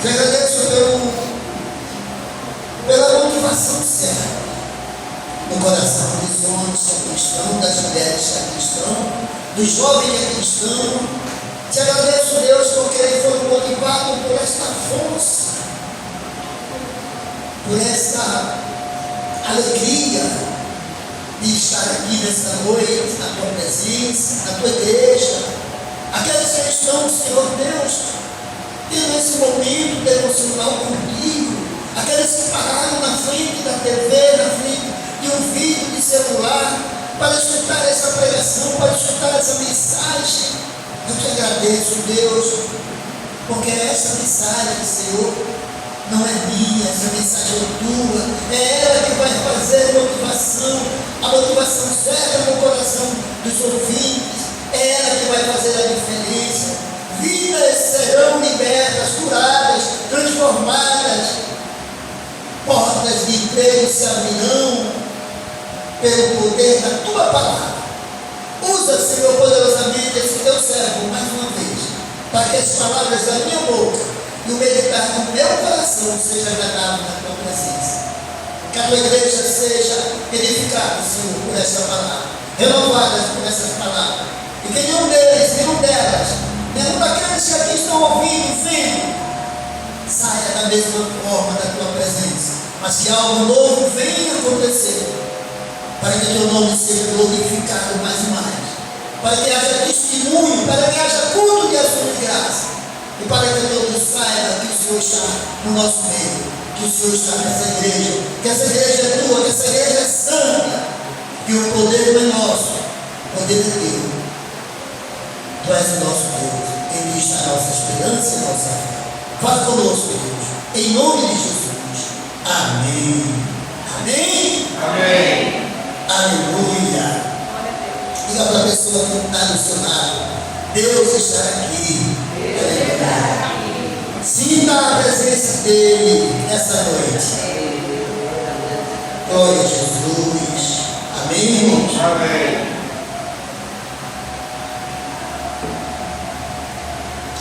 Te agradeço pela motivação certa no coração dos homens que é cristão, das mulheres que é cristão, dos jovens que é cristão. Te agradeço, Deus, porque eles foram motivados por esta força, por esta alegria de estar aqui nesta noite, na tua presença, na tua igreja. Aqueles que estão, Senhor Deus, tendo esse momento devocional contigo, aqueles que pararam na frente da TV, na frente de um vídeo de celular, para escutar essa pregação, para escutar essa mensagem. Eu te agradeço, Deus, porque essa mensagem, Senhor, não é minha, essa mensagem é tua, é ela que vai fazer a motivação certa no coração dos ouvintes, é ela que vai fazer a diferença. Vidas serão libertas, curadas, transformadas, portas de emprego se abrirão pelo poder da tua palavra. Usa, Senhor, poderosamente esse teu servo mais uma vez, para que as palavras da minha boca e o meditar do meu coração seja agradável na tua presença. Que a tua igreja seja edificada, Senhor, por essa palavra, renovada por essas palavras, e que nenhum deles, nenhum delas, nenhum daqueles que aqui estão ouvindo, vendo, saia da mesma forma da tua presença, mas que algo novo venha acontecer, para que teu nome seja glorificado mais e mais, para que haja testemunho, para que haja culto de ação de graça, e para que todos saibam que o Senhor está no nosso meio, que o Senhor está nessa igreja, que essa igreja é tua, que essa igreja é santa, que o poder não é nosso, o poder é teu. Tu és o nosso Deus, em ti está a nossa esperança e a nossa fé. Fala conosco, Deus, em nome de Jesus. Amém. Amém? Amém. Aleluia. Diga para a pessoa que está no seu lado: Deus está aqui. Deus está aqui. Sinta a presença dele nessa noite. Glória a Jesus. Amém, irmãos? Amém.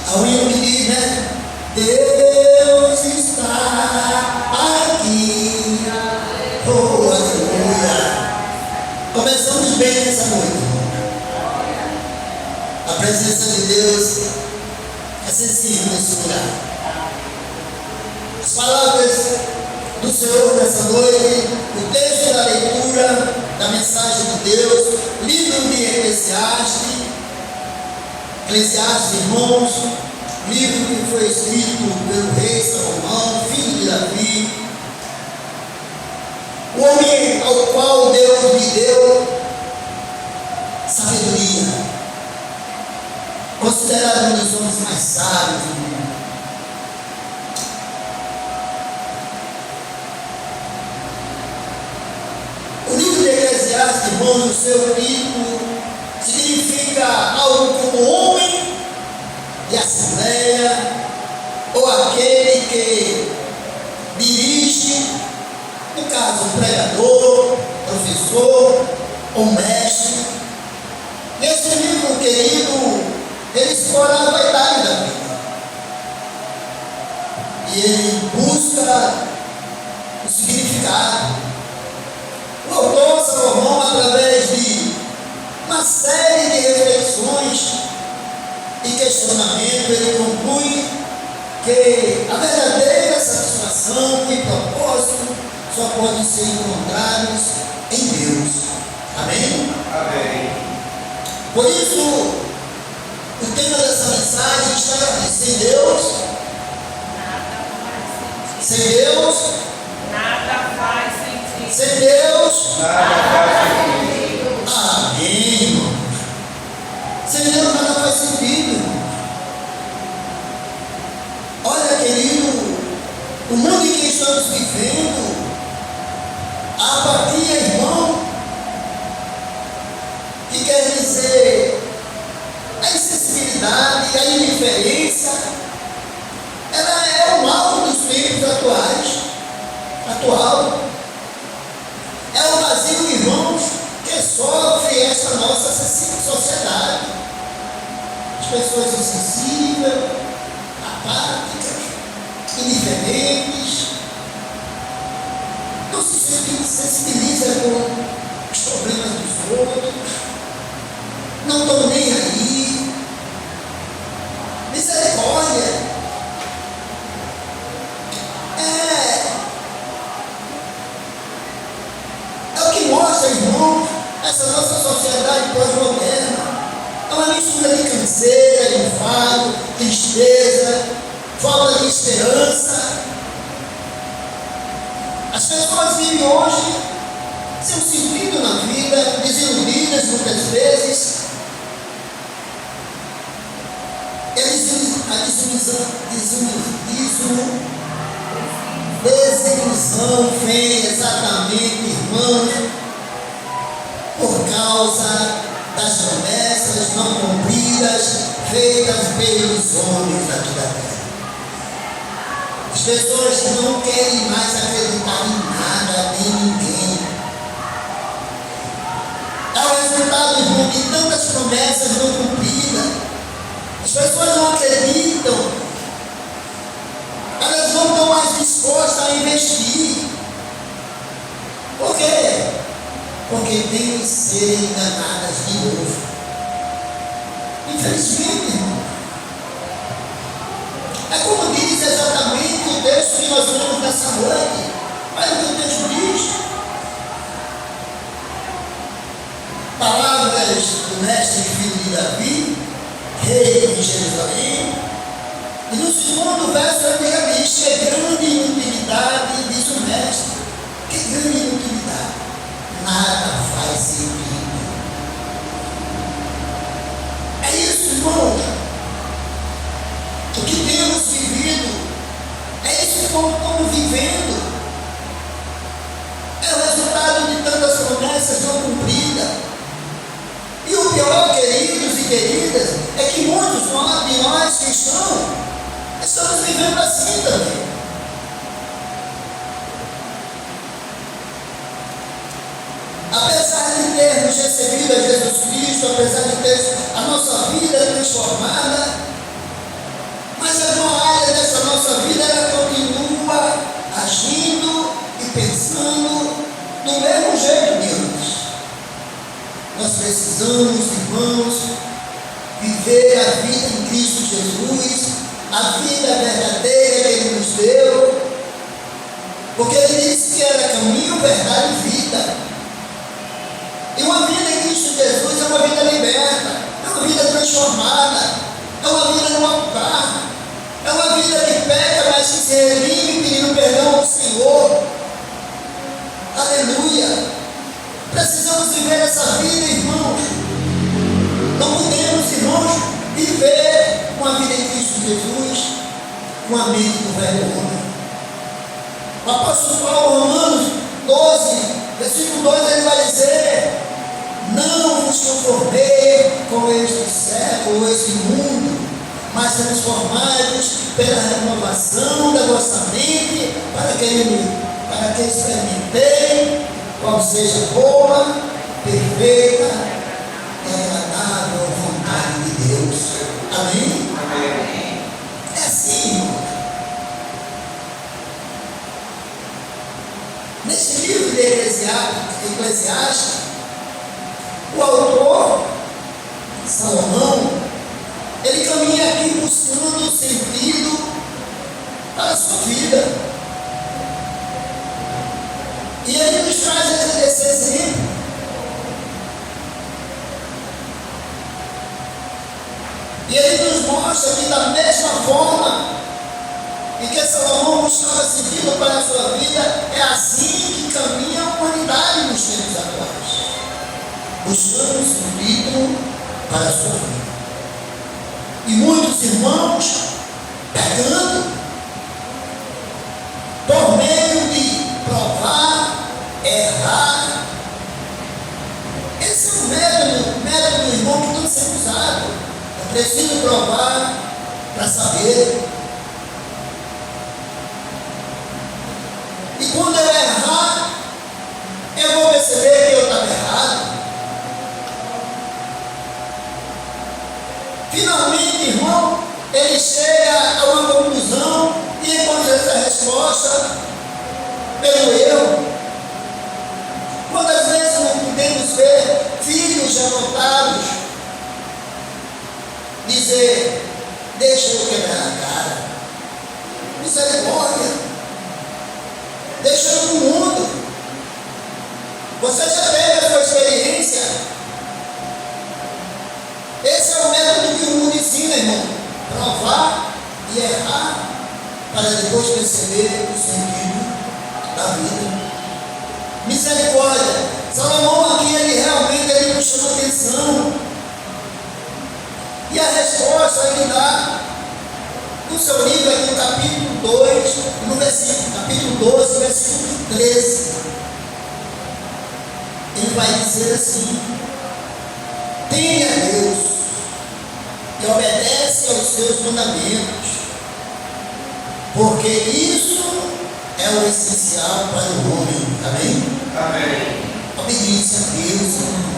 Há um hino que diz, né? Deus está aqui. Oh, aleluia. Começamos bem nessa noite, irmão. A presença de Deus é sensível nesse lugar. As palavras do Senhor nessa noite, o texto da leitura da mensagem de Deus, livro de Eclesiastes, irmãos, livro que foi escrito pelo rei Salomão, filho de Davi, o homem ao qual Deus lhe deu sabedoria, considerado um dos homens mais sábios do mundo. O livro de Eclesiastes, irmãos, no seu título, significa algo como homem de assembleia, ou aquele que dirige, no caso, pregador, professor ou mestre. Nesse livro, querido, ele explora a vaidade da vida. E ele busca o significado. O autor Salomão, através de uma série de reflexões e questionamento, ele conclui que a verdadeira satisfação e propósito só podem ser encontrados em Deus. Amém? Amém. Por isso, o tema dessa mensagem está aqui: sem Deus, nada faz sentido. sem Deus, Nada faz sentido. amém, irmão. Sem Deus nada faz sentido, irmão. Olha, querido, o mundo em que estamos vivendo, a apatia, irmão, que quer dizer a insensibilidade, a indiferença, ela é o mal dos tempos atual. É o vazio, irmãos, que sofre esta nossa sociedade. As pessoas insensíveis, apáticas, indiferentes, não se sensibiliza com os problemas dos outros, não estão nem aí. Misericórdia. É o que mostra, irmãos, essa nossa sociedade pós-moderna. É uma mistura de canseira, enfado, tristeza, falta de esperança. As pessoas vivem hoje sem sentido na vida, desiludidas muitas vezes. Desilusão vem exatamente, irmãos, por causa das promessas não cumpridas feitas pelos homens aqui da terra. As pessoas não querem mais acreditar em nada, em ninguém. É o resultado, irmão, de tantas promessas não cumpridas. As pessoas não acreditam. Elas não estão mais dispostas a investir. Por quê? Porque tem que ser enganadas de novo. Infelizmente, irmão. É como diz exatamente o texto que nós lemos nessa noite. Olha o que o texto diz. Palavras do mestre filho de Davi, rei de Jerusalém. E no segundo verso ele já diz que é grande inutilidade, diz o mestre. Que grande inutilidade. Nada faz sentido. É isso, irmão. O que temos vivido, é isso que estamos vivendo. É o resultado de tantas promessas não cumpridas. E o pior, queridos e queridas, é que muitos de nós cristãos estamos vivendo assim também. Apesar de termos recebido a Jesus Cristo, apesar de ter a nossa vida transformada, mas alguma área dessa nossa vida ela continua agindo e pensando do mesmo jeito de antes. Nós precisamos, irmãos, viver a vida em Cristo Jesus, a vida verdadeira que Ele nos deu, porque Ele disse que era caminho, verdade e vida. E uma vida em Cristo Jesus é uma vida liberta, é uma vida transformada, é uma vida no altar, é uma vida que peca, mas que se redime pedindo perdão ao Senhor. Aleluia! Precisamos viver essa vida, irmãos. Não podemos, irmãos, viver uma vida em Cristo Jesus com a mente do velho homem. O apóstolo Paulo, Romanos 12, versículo 2, ele vai dizer: não vos conformei com este século, este mundo, mas transformai-vos pela renovação da vossa mente, para que experimentei qual seja a boa, perfeita e agradável vontade de Deus. Amém? Amém. É assim, irmão. Neste livro de Eclesiastes, o autor, Salomão, ele caminha aqui buscando sentido para a sua vida. E ele nos traz esse exemplo. E ele nos mostra que da mesma forma em que Salomão buscava sentido para a sua vida, é assim que caminha a humanidade nos tempos atuais, buscando sentido para a sua vida. E muitos irmãos pegando por meio de provar, errar. Esse é o método, irmão, que tem que ser usado. Eu preciso provar para saber. E quando eu errar, eu vou perceber que eu estava errado. Finalmente, irmão, ele chega a uma conclusão e encontra para depois perceber o sentido da vida. Misericórdia. Salomão aqui, ele nos chama atenção. E a resposta ele dá no seu livro aqui, no capítulo 2, no versículo, capítulo 12, versículo 13. Ele vai dizer assim: teme a Deus e obedece aos seus mandamentos, porque isso é o essencial para o homem. Amém? Amém. Obediência a Deus, irmão,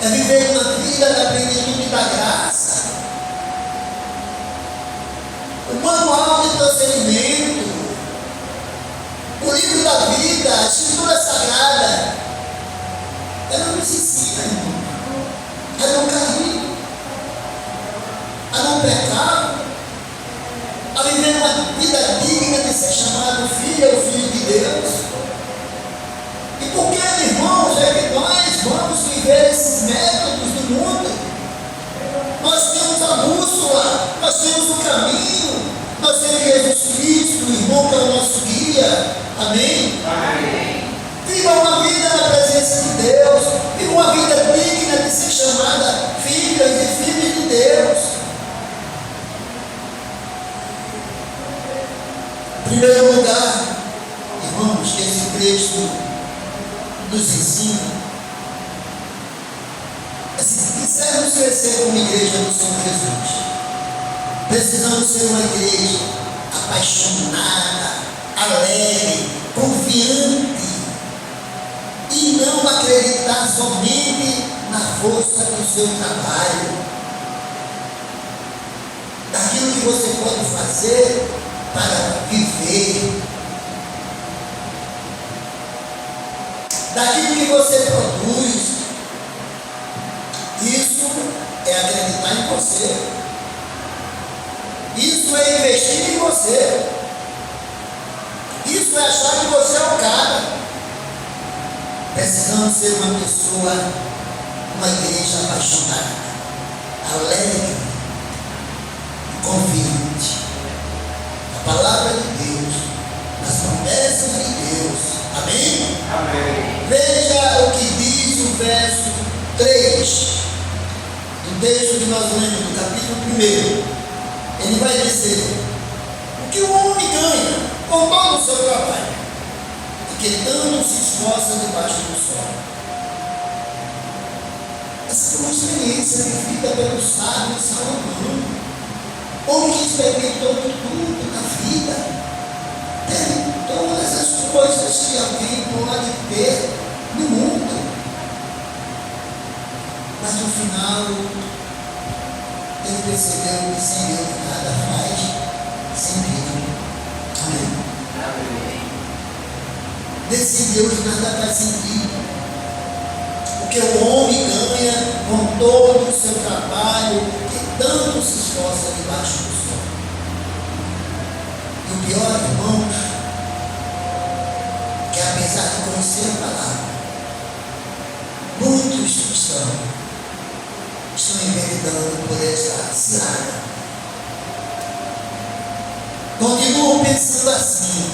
é viver uma vida da plenitude da graça. O manual de procedimento, o livro da vida, a escritura sagrada, ela nos ensina, irmão, a não cair, a não pecar, a viver uma vida digna de ser chamado filho ou filho de Deus. E por que, irmãos, é que nós vamos viver esses métodos do mundo? Nós temos a bússola, nós temos o caminho, nós temos Jesus Cristo, o irmão que é o nosso guia. Amém? Amém. Viva uma vida na presença de Deus, viva uma vida digna de ser chamada filhas e filhos de Deus. Em primeiro lugar, irmãos, que esse texto nos ensina, se quisermos crescer como igreja do Senhor Jesus, precisamos ser uma igreja apaixonada, alegre, confiante, e não acreditar somente na força do seu trabalho, daquilo que você pode fazer para viver, daquilo que você produz. Isso é acreditar em você, isso é investir em você, isso é achar que você é o cara. Precisamos ser uma pessoa, uma igreja apaixonada, alegre e confiante. A palavra de Deus, as promessas de Deus. Amém? Amém. Veja o que diz o verso 3 do texto que nós lemos, do capítulo 1. Ele vai dizer: o que o homem ganha com todo o seu trabalho, e que tanto se esforça debaixo do sol. Essa é uma experiência vivida pelo sábio Salomão, homem que experimentou tudo na vida, teve todas as coisas que alguém pode ter no mundo, mas no final ele percebeu que sem Deus nada faz sentido. Amém? Amém. Sem Deus nada faz sentido, porque o homem ganha com todo o seu trabalho, que tanto se esforça debaixo do sol. E o pior, irmãos, que apesar de conhecer a palavra, muitos estão enveredando por essa seara. Continuam pensando assim: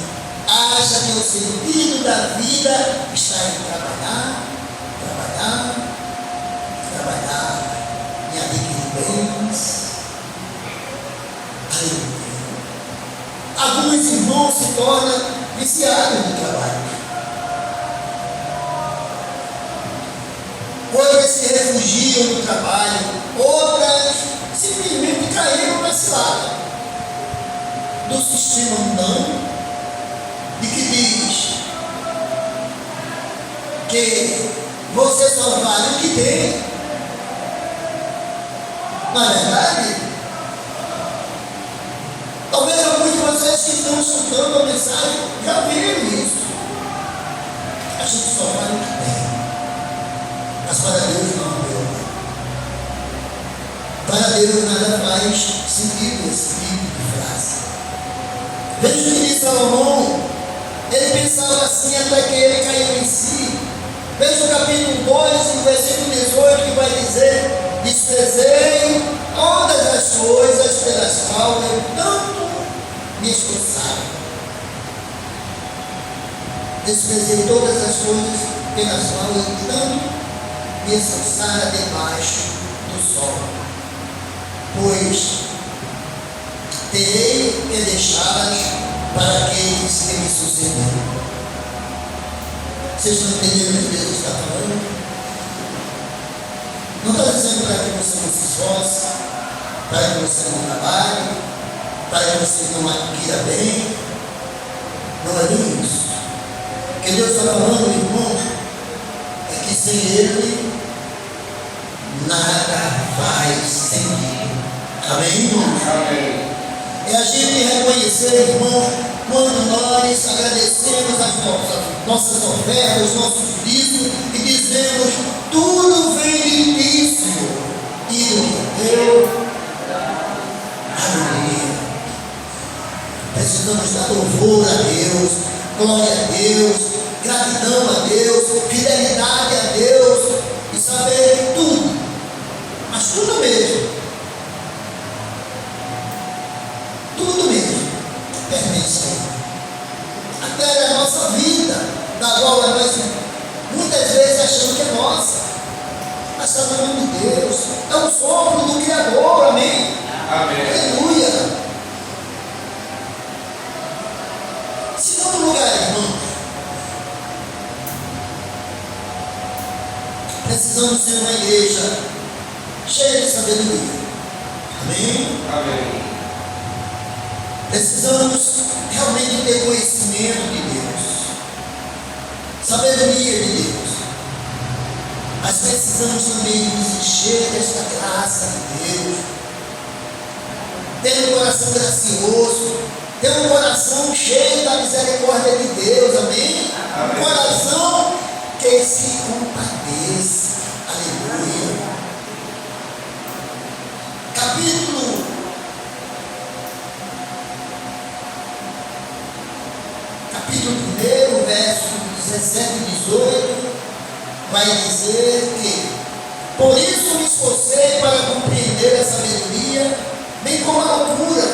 acha que o sentido da vida está em trabalhar, em adquirir bens. Aleluia. Alguns irmãos se tornam viciados no trabalho. Outras se refugiam no trabalho, outras simplesmente caíram na cilada do sistema mundano, de que diz que você só vale o que tem. Não é verdade? Talvez alguns de vocês que estão escutando a mensagem já viram isso. A gente só vale o que tem. Mas para Deus não, meu. Para Deus nada faz sentido esse tipo de frase. Veja o que diz Salomão. Ele pensava assim até que ele caiu em si. Veja o capítulo 2, no versículo 18, que vai dizer: desprezei todas as coisas pelas quais eu tanto me esforçar. Desprezei todas as coisas pelas quais eu tanto me esforçara debaixo do sol, pois terei que deixá-las para aqueles que me sucederam. Vocês estão entendendo o que Deus está falando? Não está dizendo para que você não se esforce, para que você não trabalhe, para que você não adquira bem. Não é nem isso. O que Deus está falando, irmão, é que sem Ele nada faz sentido. Amém, irmão? Amém. É a gente reconhecer, irmão, quando nós agradecemos as nossas ofertas, nossos dízimos e dizemos: tudo vem de ti, Senhor, e do teu. Aleluia. Precisamos dar louvor a Deus, glória a Deus, gratidão a Deus, fidelidade a Deus e saber que tudo, mas tudo mesmo, pertence a Ele. Até a nossa vida, da qual nós muitas vezes achamos que é nossa, mas está na mão de Deus, é um sopro do Criador, amém? Amém. Aleluia. Segundo lugar, irmãos, precisamos ser uma igreja cheia de sabedoria, amém? Amém. Precisamos realmente ter conhecimento de Deus, sabedoria de Deus, mas precisamos também nos encher desta graça de Deus, ter um coração gracioso, ter um coração cheio da misericórdia de Deus, amém? Amém. Um coração que se compadeça, aleluia. Capítulo 1, verso 17 e 18, vai dizer que: por isso me esforcei para compreender a sabedoria, bem como a loucura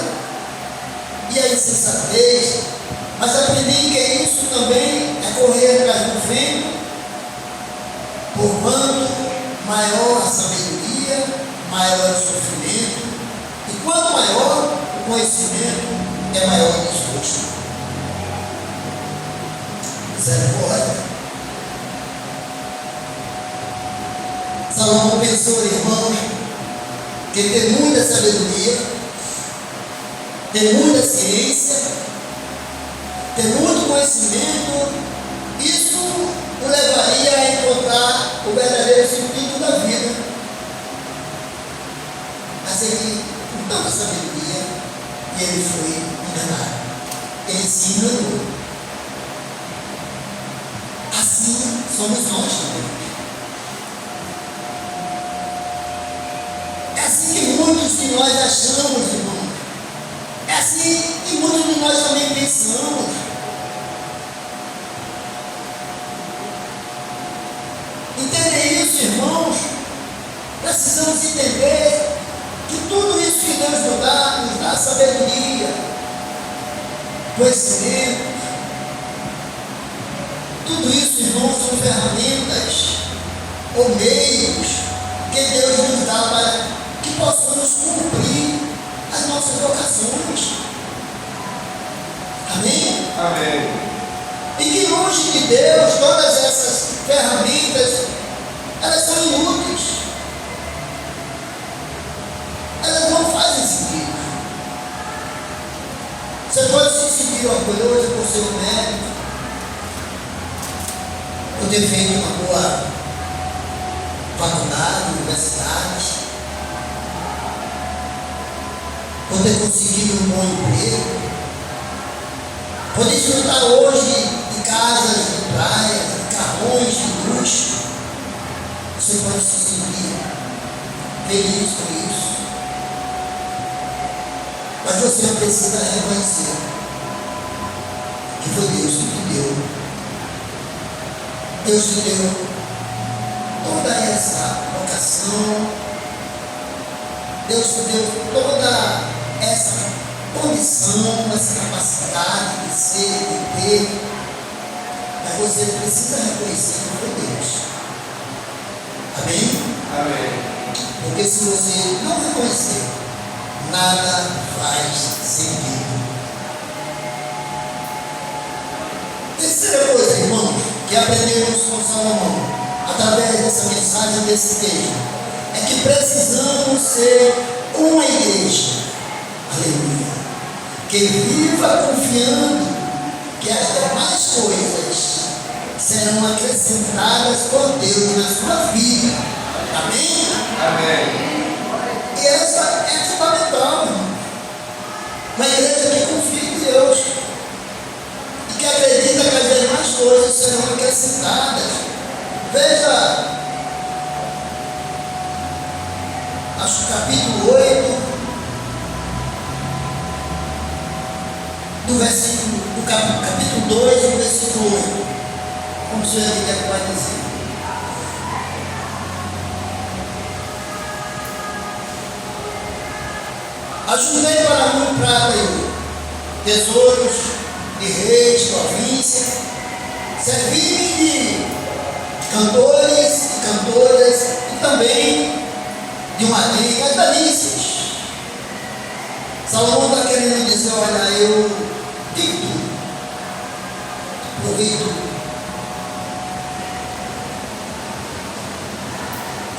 e a insensatez, mas aprendi que isso também é correr atrás do vento, porquanto maior a sabedoria, maior o sofrimento, e quanto maior o conhecimento, é maior o desgosto. Misericórdia. Salomão pensou, irmão, que ter muita sabedoria, ter muita ciência, ter muito conhecimento, isso o levaria a encontrar o verdadeiro sentido da vida. Mas ele, com tanta sabedoria, ele foi enganado. Ele se enganou. Assim somos nós também. É assim que muitos de nós achamos, irmão. É assim que muitos de nós também pensamos. Entender isso, irmãos? Precisamos entender que tudo isso que Deus nos dá sabedoria, conhecimento. Tudo isso, irmãos, são ferramentas ou meios que Deus nos dá para que possamos cumprir as nossas vocações. Amém? Amém. E que longe de Deus, todas essas ferramentas, elas são inúteis. Elas não fazem sentido. Você pode se sentir orgulhoso por seu mérito, por ter feito uma boa faculdade, universidade, por ter conseguido um bom emprego, por desfrutar hoje de casas de praia, de carrões de luxo. Você pode se sentir feliz com isso, mas você precisa reconhecer que foi Deus que te deu. Deus te deu toda essa vocação, Deus te deu toda essa condição, essa capacidade de ser, de ter, mas você precisa reconhecer que foi Deus. Amém? Amém. Porque se você não reconhecer, nada faz sentido. Terceira coisa, irmãos, que aprendemos com Salomão, através dessa mensagem, desse texto, é que precisamos ser uma igreja, aleluia, que viva confiando que as demais coisas serão acrescentadas por Deus na sua vida. Amém? Amém. E essa é fundamental, irmão. Uma igreja que confia em Deus e que acredita que as demais coisas serão acrescentadas. Veja, acho que capítulo 8, do capítulo 2, do versículo 8. Vamos ver o que é que vai dizer. Ajudei para mim prata e ouro, tesouros de reis, província, servi-me de cantores e cantoras e também de uma adega, delícias. Salomão está querendo dizer, olha, eu tive tudo, provei tudo.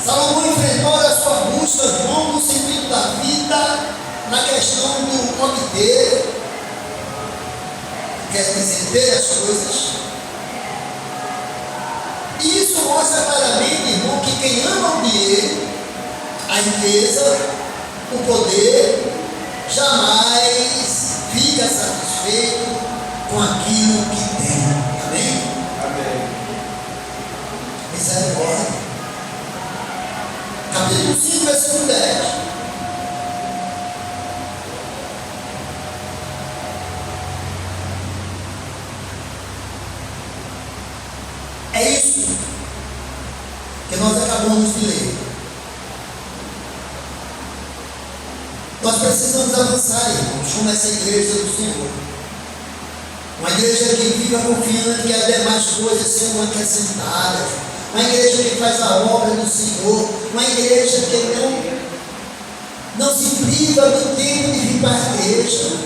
Salomão enfrentou a sua busca, irmão, no sentido da vida, na questão do obter, quer dizer, ter as coisas. E isso mostra claramente, irmão, que quem ama o dinheiro, a riqueza, o poder, jamais fica satisfeito com aquilo que tem. Amém? Amém. Misericórdia. Capítulo 5, versículo 10. É isso que nós acabamos de ler. Nós precisamos avançar, irmãos, como essa igreja do Senhor. Uma igreja que viva confiando que as demais coisas serão acrescentadas. Uma igreja que faz a obra do Senhor. Uma igreja que não se priva do tempo de vir para a igreja.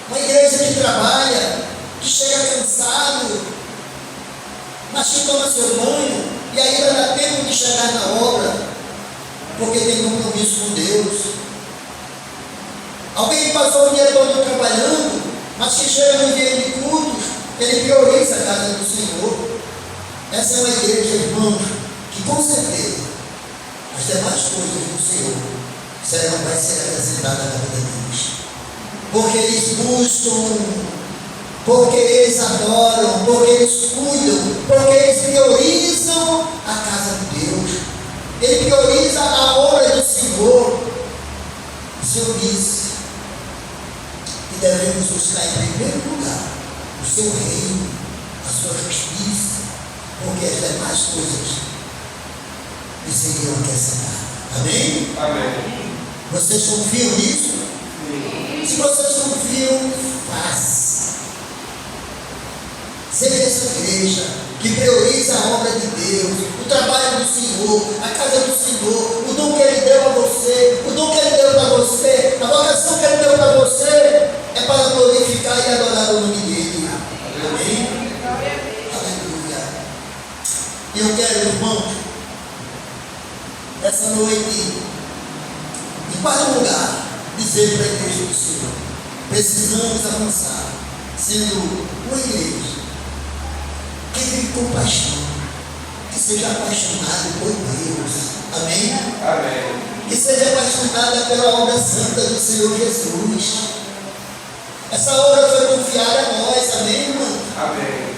Uma igreja que trabalha, que chega cansado, mas que toma seu banho e ainda dá tempo de chegar na obra, porque tem compromisso com Deus. Alguém que passou o dia todo trabalhando, mas que chega no dia de cultos, ele prioriza a casa do Senhor. Essa é uma igreja, irmãos, que com certeza as demais coisas do Senhor vai ser acrescentada na vida deles. Porque eles buscam, porque eles adoram, porque eles cuidam, porque eles priorizam a casa de Deus. Ele prioriza a obra do Senhor. O Senhor disse que devemos buscar em primeiro lugar o seu reino, a sua justiça, porque as demais coisas lhe seriam acrescentadas. Amém? Amém. Vocês confiam nisso? Sim. Se vocês confiam, faça. Seja essa igreja que prioriza a obra de Deus, o trabalho do Senhor, a casa do Senhor, o dom que Ele deu a você, o dom que Ele deu para você, a vocação que Ele deu para você, é para glorificar e adorar o nome dEle. Amém? Aleluia. E eu quero, irmãos, essa noite, em quarto lugar, dizer para a igreja do Senhor: precisamos avançar, sendo uma igreja que vive com paixão, que seja apaixonado por Deus. Amém? Amém. Que seja apaixonada pela obra santa do Senhor Jesus. Essa obra foi confiada a nós, amém, irmão? Amém.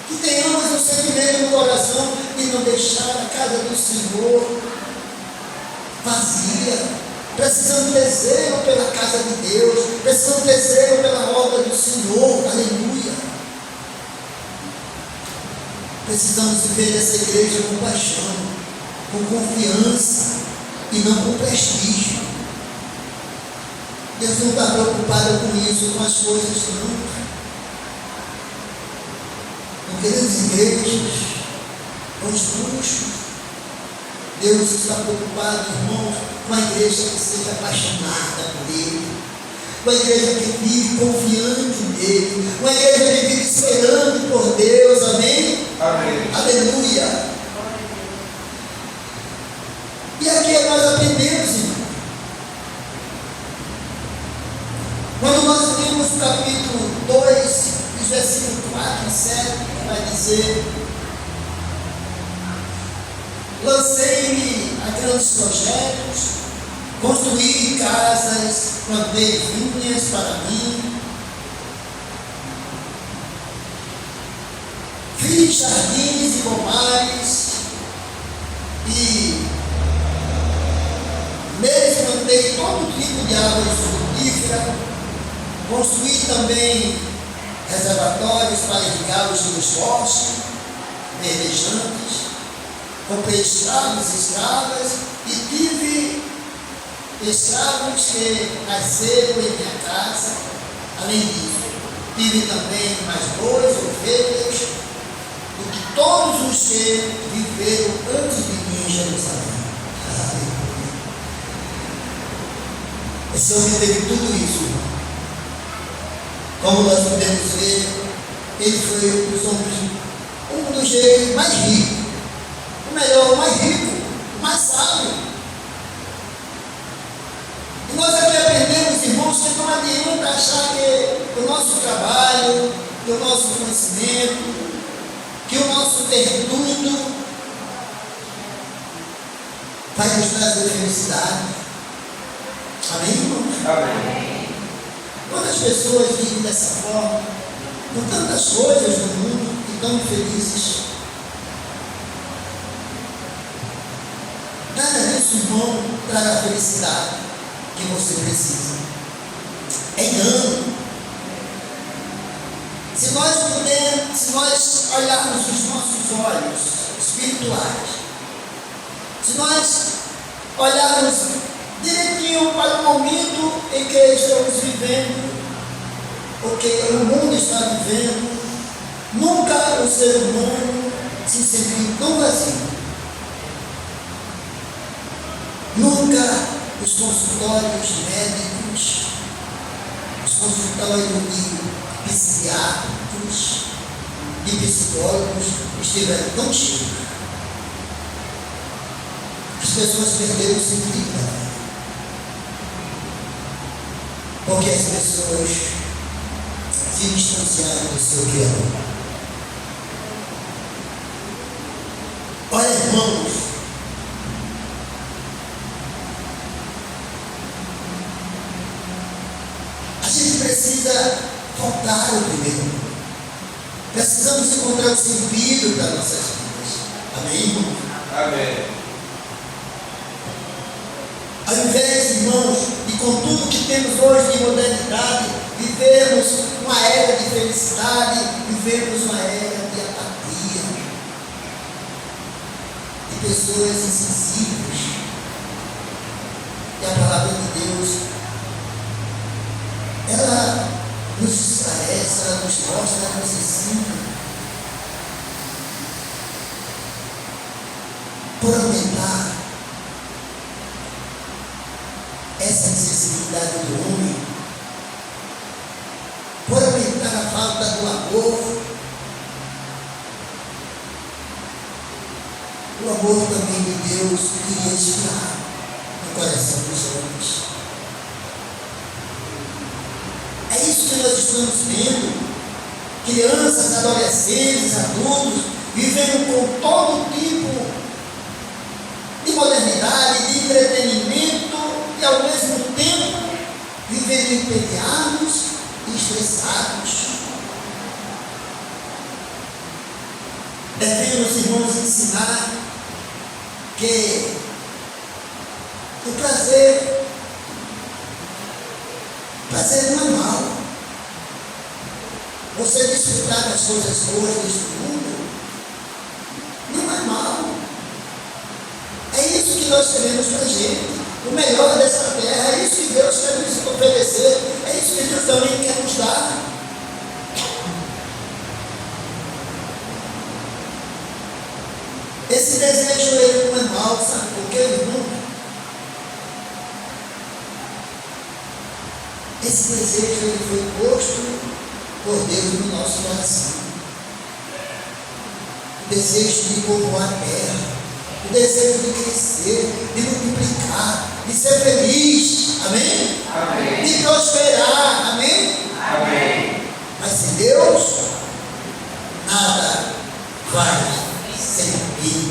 Que tenhamos um sentimento no coração de não deixar a casa do Senhor vazia. Precisamos ter zelo pela casa de Deus, precisamos ter zelo pela obra do Senhor. Aleluia. Precisamos viver essa igreja com paixão, com confiança e não com prestígio. Deus não está preocupado com isso, com as coisas, não. Com grandes igrejas, com os luxos. Deus está preocupado, irmãos, com a igreja que seja apaixonada por Ele, uma igreja que vive confiante nele, uma igreja que vive esperando por Deus, amém? Amém. Aleluia. E aqui nós aprendemos, irmão. Quando nós lemos o capítulo 2, os versículos 4 e 7, vai dizer: lancei-me a grandes projetos, construí casas, plantei vinhas para mim, fiz jardins e pomares, e neles plantei todo tipo de árvores frutíferas, construí também reservatórios para irrigar os rios fortes, verdejantes, comprei escravos e escravas, e tive escravos que nasceram em minha casa. Além disso, tive também mais bois, ovelhas, do que todos os que viveram antes de mim em Jerusalém. Esse homem teve tudo isso, irmão. Como nós podemos ver, ele foi um dos homens, um dos reis mais ricos, o melhor, o mais rico, o mais sábio. E nós aqui aprendemos, irmãos, que não adianta achar que o nosso trabalho, que o nosso conhecimento, que o nosso ter tudo vai nos trazer felicidade. Amém, irmãos? Amém. Quantas pessoas vivem dessa forma, com tantas coisas no mundo e tão infelizes? Nada disso, irmão, trará a felicidade que você precisa. É engano. Se nós olharmos os nossos olhos espirituais, se nós olharmos direitinho para o momento em que estamos vivendo, o que o mundo está vivendo, nunca o ser humano se sentiu tão vazio. Nunca os consultórios médicos, os consultórios de psiquiatras, de psicólogos estiveram tão cheios. As pessoas perderam o sentido da vida. Porque as pessoas se distanciaram do seu Criador. Olha, irmãos, a gente precisa voltar ao primeiro amor. Precisamos encontrar o sentido das nossas vidas. Amém, irmãos? Amém. Ao invés, irmãos, de com tudo que temos hoje de modernidade, vivemos uma era de felicidade, vivemos uma era de apatia, de pessoas insensíveis. E a palavra de Deus, ela nos esclarece, ela nos mostra, ela nos ensina. Por aumentar essa necessidade do homem, por aumentar a falta do amor, o amor também de Deus queria esfriar no coração dos homens. É isso que nós estamos vendo. Crianças, adolescentes, adultos, vivendo com todo tipo de modernidade, de entretenimento, e ao mesmo tempo vivendo entediados e estressados. Devemos, irmãos, ensinar que o prazer não é mal. Você desfrutar das coisas boas deste mundo não é mal. É isso que nós queremos para a gente. o melhor dessa terra. É isso que Deus quer nos oferecer, é isso que Deus também quer nos dar. Esse desejo ele não é mau, sabe por quê, irmão? Esse desejo ele foi posto por Deus no nosso coração. O desejo de povoar a terra, o desejo de crescer, de multiplicar, de ser feliz, amém? Amém. De prosperar, amém? Amém. Mas sem Deus, nada vai ser feito.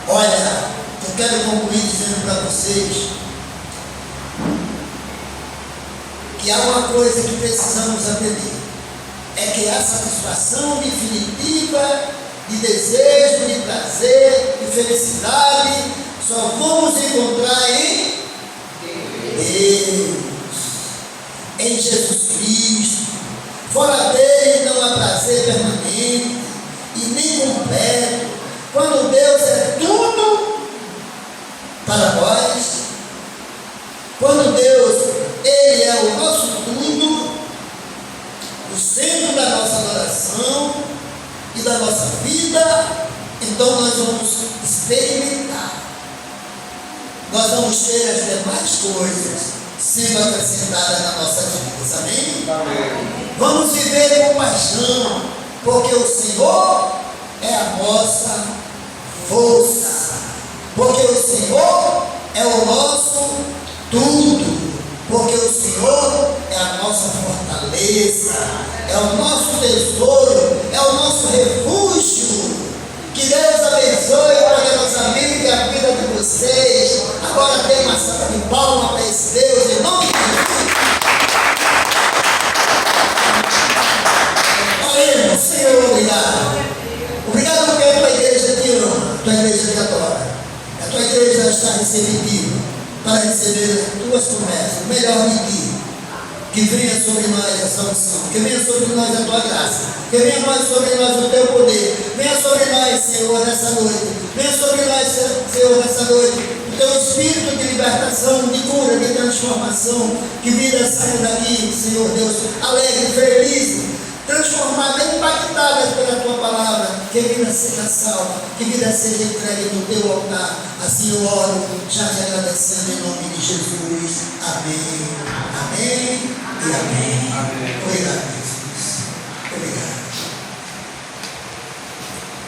Olha, eu quero concluir dizendo para vocês que há uma coisa que precisamos aprender, é que a satisfação definitiva de desejo, de prazer, de felicidade, só vamos encontrar em Deus, em Jesus Cristo. Fora dele não há prazer permanente e nem completo. Quando Deus é tudo para nós, quando Deus, ele é o nosso tudo, o centro da nossa adoração e da nossa vida, então nós vamos experimentar, nós vamos ter as demais coisas sendo acrescentadas na nossa vida, amém? Amém. Vamos viver com paixão, porque o Senhor é a nossa força, porque o Senhor é o nosso tudo, porque o Senhor é a nossa fortaleza, é o nosso tesouro, é o nosso refúgio. Que Deus abençoe para a nossa vida e a vida de vocês. Agora tem uma salva de palmas para esse Deus, em nome de Jesus. Oremos, Senhor, obrigado. Obrigado porque a tua igreja te ama, a tua igreja te adora. A tua igreja está receptiva para receber as tuas promessas, o melhor de ti. Que venha sobre nós essa unção, que venha sobre nós a tua graça, que venha sobre nós o teu poder, venha sobre nós, Senhor, nessa noite, venha sobre nós, Senhor, nessa noite, o teu espírito de libertação, de cura, de transformação, que vidas saiam daqui, Senhor Deus, alegre, feliz, transformadas, impactadas pela tua palavra, que vida seja salva, que vida seja entregue no teu altar. Assim eu oro, já te agradecendo em nome de Jesus. Amém. Amém e amém. Amém. Obrigado.